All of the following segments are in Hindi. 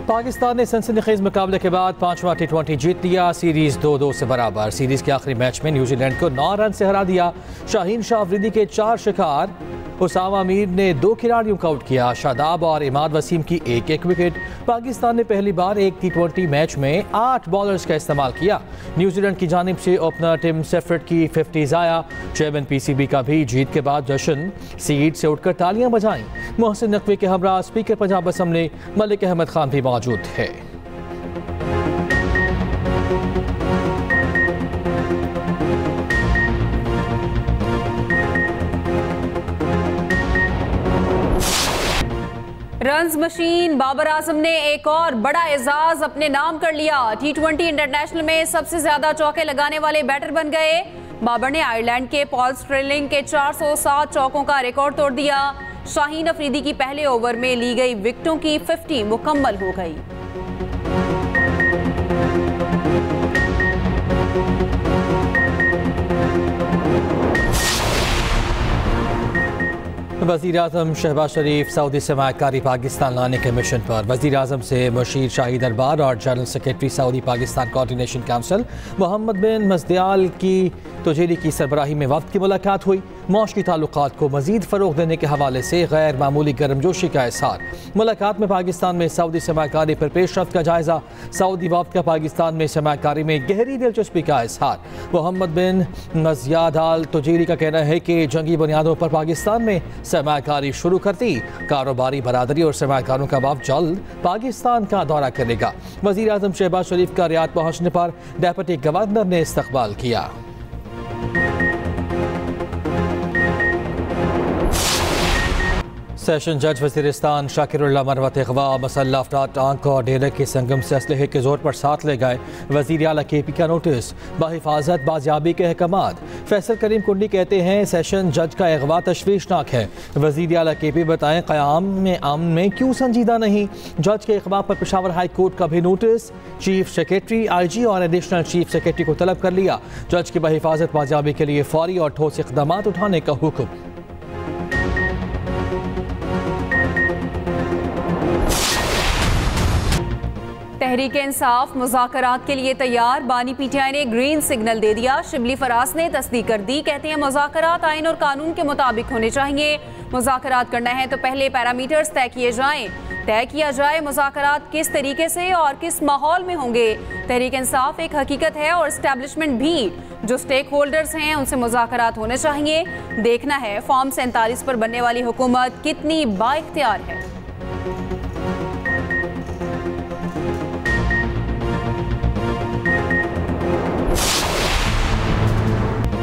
पाकिस्तान ने सनसनीखेज मुकाबले के बाद 5वां T20 जीत लिया। सीरीज 2-2 से बराबर। सीरीज के आखिरी मैच में न्यूजीलैंड को 9 रन से हरा दिया। शाहीन शाह अफरीदी के 4 शिकार, उसामा मीर ने 2 खिलाड़ियों को आउट किया। शादाब और इमाद वसीम की एक विकेट। पाकिस्तान ने पहली बार एक T20 मैच में 8 बॉलर्स का इस्तेमाल किया। न्यूजीलैंड की जानिब से ओपनर टिम सेफर्ट की 50 आया। चेयरमैन PCB का भी जीत के बाद जश्न, सीट से उठकर तालियां बजाईं। मोहसिन नकवी के हमरा स्पीकर पंजाब असम्बली मलिक अहमद खान भी मौजूद थे। रन्स मशीन बाबर आजम ने एक और बड़ा एजाज अपने नाम कर लिया। T20 इंटरनेशनल में सबसे ज्यादा चौके लगाने वाले बैटर बन गए। बाबर ने आयरलैंड के पॉल स्ट्रेलिंग के 407 चौकों का रिकॉर्ड तोड़ दिया। शाहीन अफरीदी की पहले ओवर में ली गई विकेटों की 50 मुकम्मल हो गई। वज़ीर आज़म शहबाज शरीफ सऊदी सरमायाकारी पाकिस्तान लाने के मिशन पर। वज़ीर आज़म से मुशीर शाही दरबार और general secretary Saudi Pakistan coordination council Mohammad bin Mazdiyal की तुजीरी की सरबराही में वक्त की मुलाकात हुई। माशी ताल्लुकात को मज़ीद फ़रोग़ देने के हवाले से गैर मामूली गर्मजोशी का इज़हार। मुलाकात में पाकिस्तान में सऊदी सरमायाकारी पर पेशरफ्त का जायज़ा। सऊदी वफ़द का पाकिस्तान में सरमायाकारी में गहरी दिलचस्पी का इज़हार। मोहम्मद बिन मज़दियाल आल तुजीरी का कहना है कि जंगी बुनियादों पर पाकिस्तान में सरमायाकारी शुरू करती। कारोबारी बरादरी और सरमायाकारों का वफ़द जल्द पाकिस्तान का दौरा करेगा। वज़ीर आज़म शहबाज शरीफ का रियाद पहुँचने पर डेप्यूटी गवर्नर ने इस्तकबाल किया। सेशन जज वज़ीरिस्तान शाकिरुल्लाह मरवत अगवा मसल्ला अफराद टांक और डेरे के संगम से असलहे के जोर पर साथ ले गए। वज़ीर आला KP का नोटिस, बाहिफाजत बाजियाबी के अहकामात। फैसल करीम कुंडी कहते हैं सेशन जज का अगवा तशवीशनाक है। वज़ीर आला KP बताएं क़याम में अमन में क्यों संजीदा नहीं। जज के अगवा पर पेशावर हाई कोर्ट का भी नोटिस। चीफ सेक्रेटरी IG और एडिशनल चीफ सेक्रेटरी को तलब कर लिया। जज की बाहिफाजत बाजियाबी के लिए फौरी और ठोस इक़दाम उठाने का हुक्म। तहरीक इंसाफ मुज़ाकरात के लिए तैयार। बानी PTI ने ग्रीन सिग्नल दे दिया। शिबली फराज ने तस्दीक कर दी। कहते हैं मुज़ाकरात आइन और कानून के मुताबिक होने चाहिए। मुज़ाकरात करना है तो पहले पैरामीटर्स तय किए जाएं। तय किया जाए मुज़ाकरात किस तरीके से और किस माहौल में होंगे। तहरीक इंसाफ एक हकीकत है और एस्टैब्लिशमेंट भी। जो स्टेक होल्डर्स हैं उनसे मुज़ाकरात होने चाहिए। देखना है फॉर्म 47 पर बनने वाली हुकूमत कितनी बाइख्तियार है।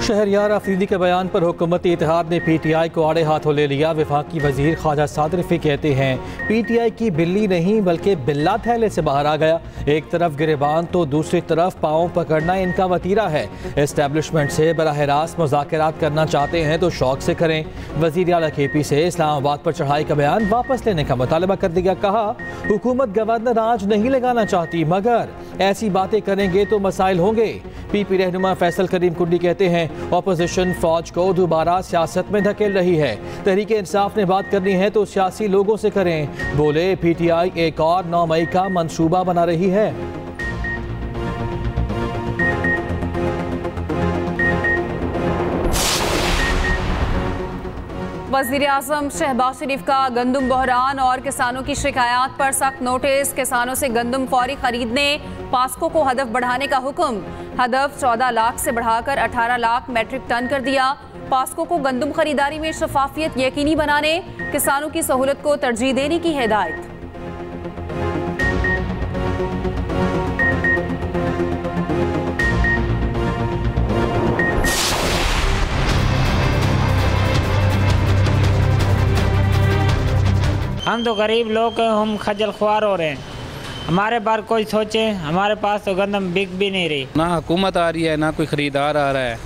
शहरयार अफरीदी के बयान पर हुकूमती इत्तेहाद ने PTI को आड़े हाथों ले लिया। वफाकी वजीर ख्वाजा साद रफ़ी कहते हैं PTI की बिल्ली नहीं बल्कि बिल्ला थैले से बाहर आ गया। एक तरफ गिरेबान तो दूसरी तरफ पाँव पकड़ना इनका वतीरा है। एस्टैब्लिशमेंट से बराह रास्त मुज़ाकरात करना चाहते हैं तो शौक से करें। वज़ीर आला KP से इस्लामाबाद पर चढ़ाई का बयान वापस लेने का मुतालबा कर दिया। कहा हुकूमत गवर्नर आज नहीं लगाना चाहती मगर ऐसी बातें करेंगे तो मसाइल होंगे। PP रहनुमा फैसल करीम कुंडी कहते हैं अपोजिशन फौज को दोबारा सियासत में धकेल रही है। तहरीक इंसाफ ने बात करनी है तो सियासी लोगों से करें। बोले PTI एक और 9 मई का मंसूबा बना रही है। वज़ीर आज़म शहबाज शरीफ का गंदम बहरान और किसानों की शिकायत पर सख्त नोटिस। किसानों से गंदम फौरी खरीदने, पास्को को हदफ बढ़ाने का हुक्म। हदफ 14 लाख से बढ़ाकर 18 लाख मैट्रिक टन कर दिया। पास्को को गंदम खरीदारी में शफाफियत यकीनी बनाने, किसानों की सहूलत को तरजीह देने की हिदायत। हम तो गरीब लोग हम खजल ख्वार हो रहे हैं। हमारे बार कोई सोचे, हमारे पास तो गंदम बिक भी नहीं रही। ना हुकूमत आ रही है ना कोई ख़रीदार आ रहा है,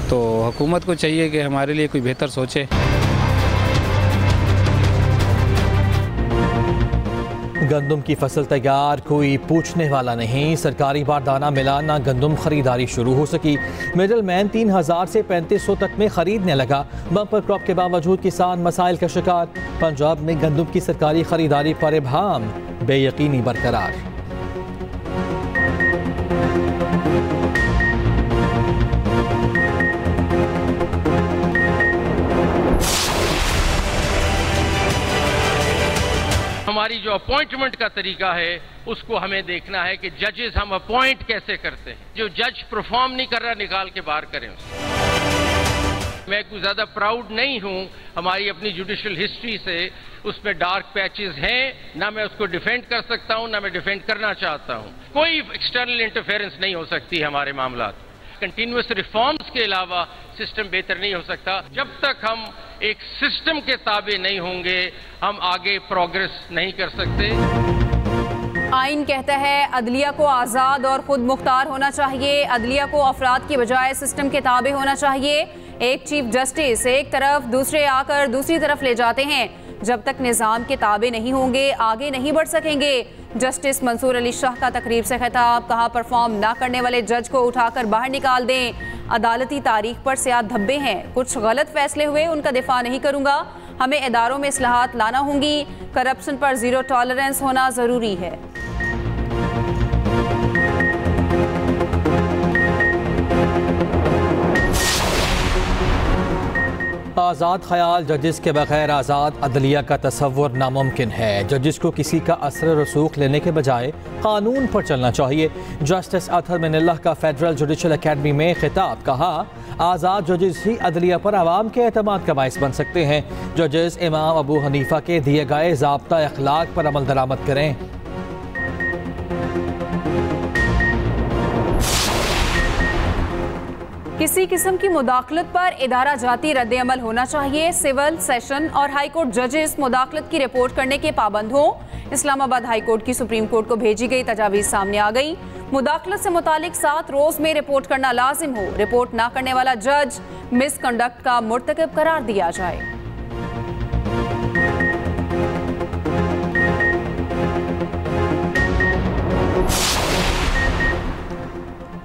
तो हुकूमत को चाहिए कि हमारे लिए कोई बेहतर सोचे। गंदम की फसल तैयार, कोई पूछने वाला नहीं। सरकारी बारदाना मिला ना गंदम खरीदारी शुरू हो सकी। मिडल मैन 3000 से 3500 तक में खरीदने लगा। बम्पर क्रॉप के बावजूद किसान मसाइल का शिकार। पंजाब में गंदम की सरकारी खरीदारी पर इबहाम। बेयकीनी बरकरार। हमारी जो अपॉइंटमेंट का तरीका है उसको हमें देखना है कि जजेस हम अपॉइंट कैसे करते हैं। जो जज परफॉर्म नहीं कर रहा निकाल के बाहर करें उसको। मैं कुछ ज्यादा प्राउड नहीं हूं हमारी अपनी जुडिशियल हिस्ट्री से, उसमें डार्क पैचेस हैं, ना मैं उसको डिफेंड कर सकता हूं ना मैं डिफेंड करना चाहता हूं। कोई एक्सटर्नल इंटरफेरेंस नहीं हो सकती हमारे मामलात। कंटिन्यूअस रिफॉर्म्स के अलावा सिस्टम बेहतर नहीं हो सकता। जब तक हम एक सिस्टम के ताबे नहीं होंगे हम आगे प्रोग्रेस नहीं कर सकते। आइन कहता है अदलिया को आज़ाद और खुद मुख्तार होना चाहिए। अदलिया को अफराद की बजाय सिस्टम के ताबे होना चाहिए। एक चीफ जस्टिस एक तरफ दूसरे आकर दूसरी तरफ ले जाते हैं। जब तक निज़ाम के ताबे नहीं होंगे आगे नहीं बढ़ सकेंगे। जस्टिस मंसूर अली शाह का तकरीब से खिताब, कहा परफॉर्म ना करने वाले जज को उठाकर बाहर निकाल दें। अदालती तारीख पर सियाह धब्बे हैं, कुछ गलत फैसले हुए उनका दिफा नहीं करूंगा। हमें इदारों में इस्लाहात लाना होंगी। करप्शन पर जीरो टॉलरेंस होना जरूरी है। आज़ाद ख्याल, जजिस के बगैर आज़ाद अदलिया का तसव्वुर नामुमकिन है। जजिस को किसी का असर रसूख लेने के बजाय कानून पर चलना चाहिए। जस्टिस अतहर मिनल्लाह का फेडरल जुडिशल अकेडमी में खिताब, कहा आज़ाद जजिस ही अदलिया पर आवाम के एतमाद का बाइस बन सकते हैं। जजिस इमाम अबू हनीफा के दिए गए ज़ाब्ता अखलाक पर अमल दरामद करें। किसी किस्म की मुदाखलत पर इदारा जाती रद्द अमल होना चाहिए। सिविल, सेशन और हाई कोर्ट जजेस मुदाखलत की रिपोर्ट करने के पाबंद हों। इस्लामाबाद हाई कोर्ट की सुप्रीम कोर्ट को भेजी गई तजावीज़ सामने आ गई। मुदाखलत से मुतालिक 7 रोज में रिपोर्ट करना लाजिम हो। रिपोर्ट ना करने वाला जज मिसकंडक्ट का मुर्तकब करार दिया जाए।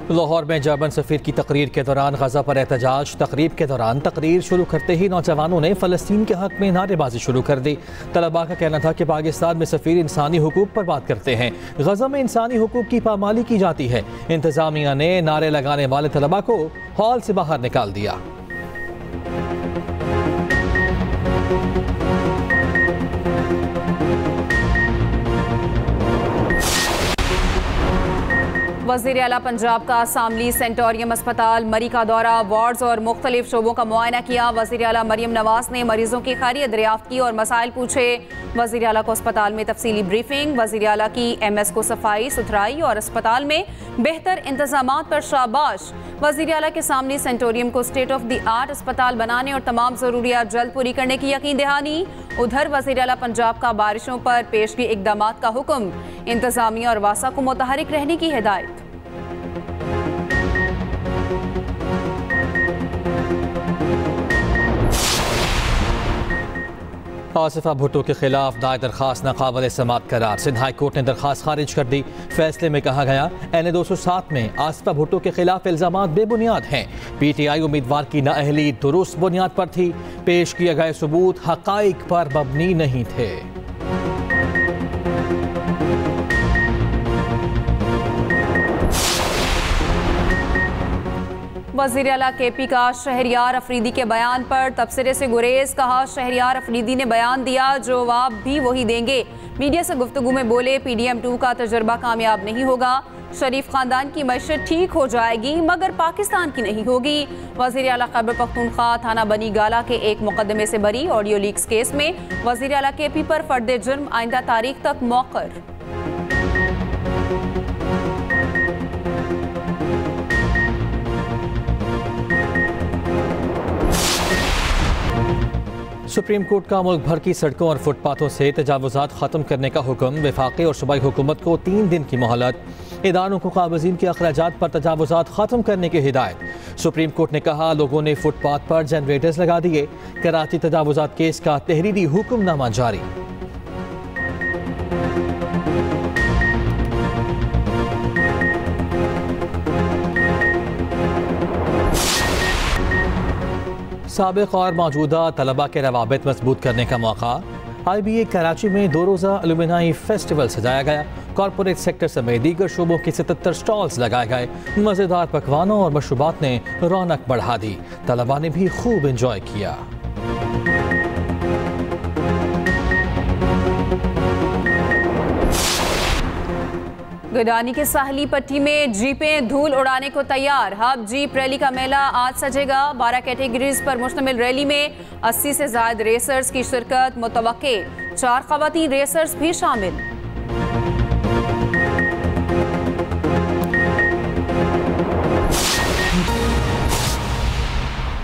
लाहौर में जर्मन सफीर की तकरीर के दौरान गजा पर एहतजाज। तकरीब के दौरान तकरीर शुरू करते ही नौजवानों ने फ़लस्तीन के हक में नारेबाजी शुरू कर दी। तलबा का कहना था कि पाकिस्तान में सफीर इंसानी हुकूक पर बात करते हैं, गजा में इंसानी हुकूक की पामाली की जाती है। इंतजामिया ने नारे लगाने वाले तलबा को हॉल से बाहर निकाल दिया। वज़ीर आला पंजाब का सामली सेंटोरियम अस्पताल मरी का दौरा, वार्ड्स और मुख्तलिफ शोबों का मुआयना किया। वज़ीर आला मरियम नवाज ने मरीजों की खैरियत दरियाफ्त की और मसाइल पूछे। वज़ीर आला को अस्पताल में तफसीली ब्रीफिंग। वज़ीर आला की MS को सफाई सुथराई और अस्पताल में बेहतर इंतजामात पर शाबाश। वज़ीर आला के सामने सेंटोरियम को स्टेट ऑफ द आर्ट अस्पताल बनाने और तमाम ज़रूरियात जल्द पूरी करने की यकीन दहानी। उधर वज़ीर आला पंजाब का बारिशों पर पेशगी इक़दामात का हुक्म, इंतजामिया और वासा को मुतहरिक रहने की हिदायत। आसिफा भुट्टो के खिलाफ दायर दरखास्त नाकाबिल समाअत करार। सिंध हाई कोर्ट ने दरखास्त खारिज कर दी। फैसले में कहा गया NA 207 में आसिफा भुट्टो के खिलाफ इल्जामात बेबुनियाद हैं। PTI उम्मीदवार की नाअहली दुरुस्त बुनियाद पर थी। पेश किए गए सबूत हकाइक पर मबनी नहीं थे। वज़ीर आला KP का शहरयार अफरीदी के बयान पर तबसरे से गुरेज। कहा शहरयार अफरीदी ने बयान दिया, जवाब भी वही देंगे। मीडिया से गुफ्तगू में बोले PDM2 का तजर्बा कामयाब नहीं होगा। शरीफ खानदान की मैशत ठीक हो जाएगी मगर पाकिस्तान की नहीं होगी। वज़ीर आला खैबर पख्तूनख्वा थाना बनी गाला के एक मुकदमे से बरी। ऑडियो लीक्स केस में वज़ीर आला KP पर फर्द जुर्म आइंदा तारीख तक मौक़र। सुप्रीम कोर्ट का मुल्क भर की सड़कों और फुटपाथों से तजावुज़ात ख़त्म करने का हुक्म। वफाकी और सूबाई हुकूमत को 3 दिन की मोहलत। इदारों को काबज़ीन के अखराजात पर तजावुज़ात ख़त्म करने की हिदायत। सुप्रीम कोर्ट ने कहा लोगों ने फुटपाथ पर जनरेटर्स लगा दिए। कराची तजावुज़ात केस का तहरीरी हुक्मनामा जारी। साबिक़ और मौजूदा तलबा के रवाबित मजबूत करने का मौका। IBA कराची में 2 रोज़ा अलुमिनाई फेस्टिवल सजाया गया। कॉरपोरेट सेक्टर समेत दीगर शोबों के 77 स्टॉल्स लगाए गए। मज़ेदार पकवानों और मशरूबात ने रौनक बढ़ा दी। तलबा ने भी खूब इंजॉय किया। गिरदानी के साहली पट्टी में जीपें धूल उड़ाने को तैयार। हब जीप रैली का मेला आज सजेगा। 12 कैटेगरीज पर मुश्तमिल रैली में 80 से ज़ायद रेसर्स की शिरकत मुतवक्के। 4 ख़वातीन रेसर्स भी शामिल।